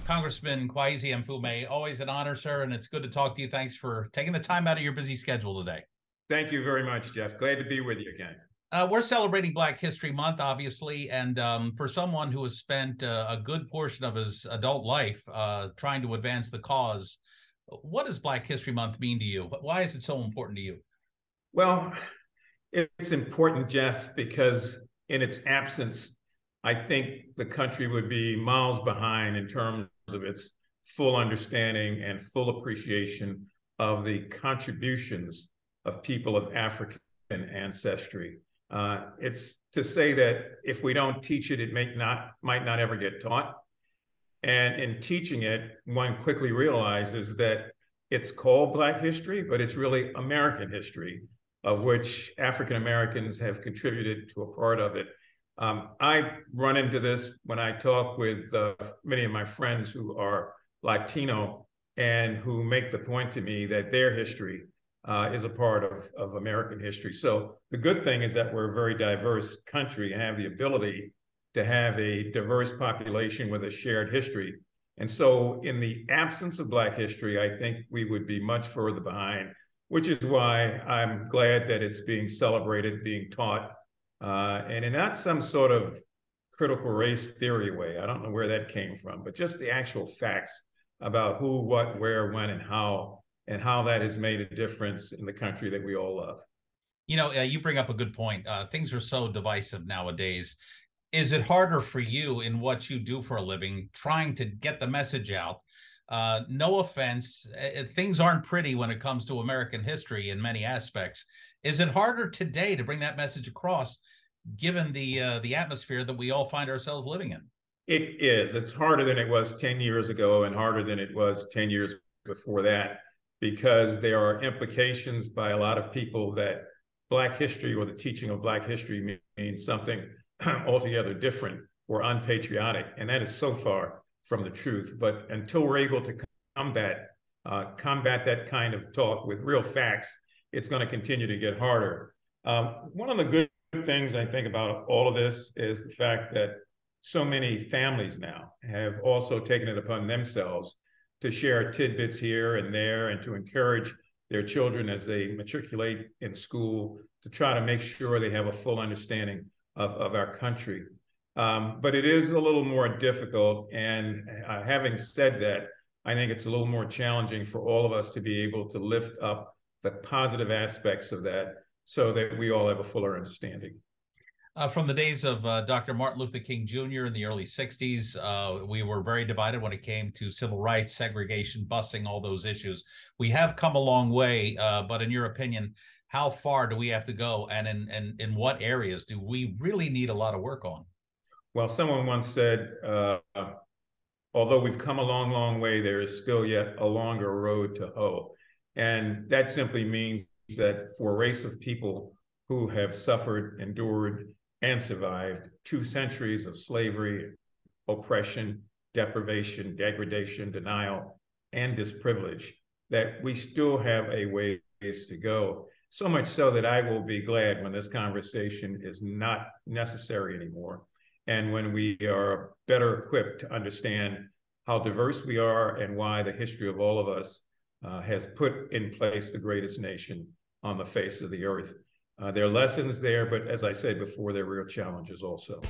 Congressman Kweisi Mfume, always an honor, sir, and it's good to talk to you. Thanks for taking the time out of your busy schedule today. Thank you very much, Jeff. Glad to be with you again. We're celebrating Black History Month, obviously, and for someone who has spent a good portion of his adult life trying to advance the cause, what does Black History Month mean to you? Why is it so important to you? Well, it's important, Jeff, because in its absence, I think the country would be miles behind in terms of its full understanding and full appreciation of the contributions of people of African ancestry. It's to say that if we don't teach it, it might not ever get taught. And in teaching it, one quickly realizes that it's called Black history, but it's really American history, of which African Americans have contributed to a part of it. I run into this when I talk with many of my friends who are Latino and who make the point to me that their history is a part of American history. So the good thing is that we're a very diverse country and have the ability to have a diverse population with a shared history. And so in the absence of Black history, I think we would be much further behind, which is why I'm glad that it's being celebrated, being taught, and in not some sort of critical race theory way. I don't know where that came from, but just the actual facts about who, what, where, when, and how that has made a difference in the country that we all love. You know, you bring up a good point. Things are so divisive nowadays. Is it harder for you in what you do for a living, trying to get the message out? No offense, things aren't pretty when it comes to American history in many aspects. Is it harder today to bring that message across, given the atmosphere that we all find ourselves living in? It is. It's harder than it was 10 years ago and harder than it was 10 years before that, because there are implications by a lot of people that Black history or the teaching of Black history means something altogether different or unpatriotic. And that is so far from the truth. But until we're able to combat that kind of talk with real facts, it's going to continue to get harder. One of the good things I think about all of this is the fact that so many families now have also taken it upon themselves to share tidbits here and there and to encourage their children as they matriculate in school to try to make sure they have a full understanding of our country. But it is a little more difficult. And having said that, I think it's a little more challenging for all of us to be able to lift up the positive aspects of that so that we all have a fuller understanding. From the days of Dr. Martin Luther King Jr. in the early 60s, we were very divided when it came to civil rights, segregation, busing, all those issues. We have come a long way, but in your opinion, how far do we have to go? And in what areas do we really need a lot of work on? Well, someone once said, although we've come a long, long way, there is still yet a longer road to hoe. And that simply means that for a race of people who have suffered, endured, and survived 2 centuries of slavery, oppression, deprivation, degradation, denial, and disprivilege, that we still have a ways to go. So much so that I will be glad when this conversation is not necessary anymore, and when we are better equipped to understand how diverse we are and why the history of all of us has put in place the greatest nation on the face of the earth. There are lessons there, but as I said before, there are real challenges also.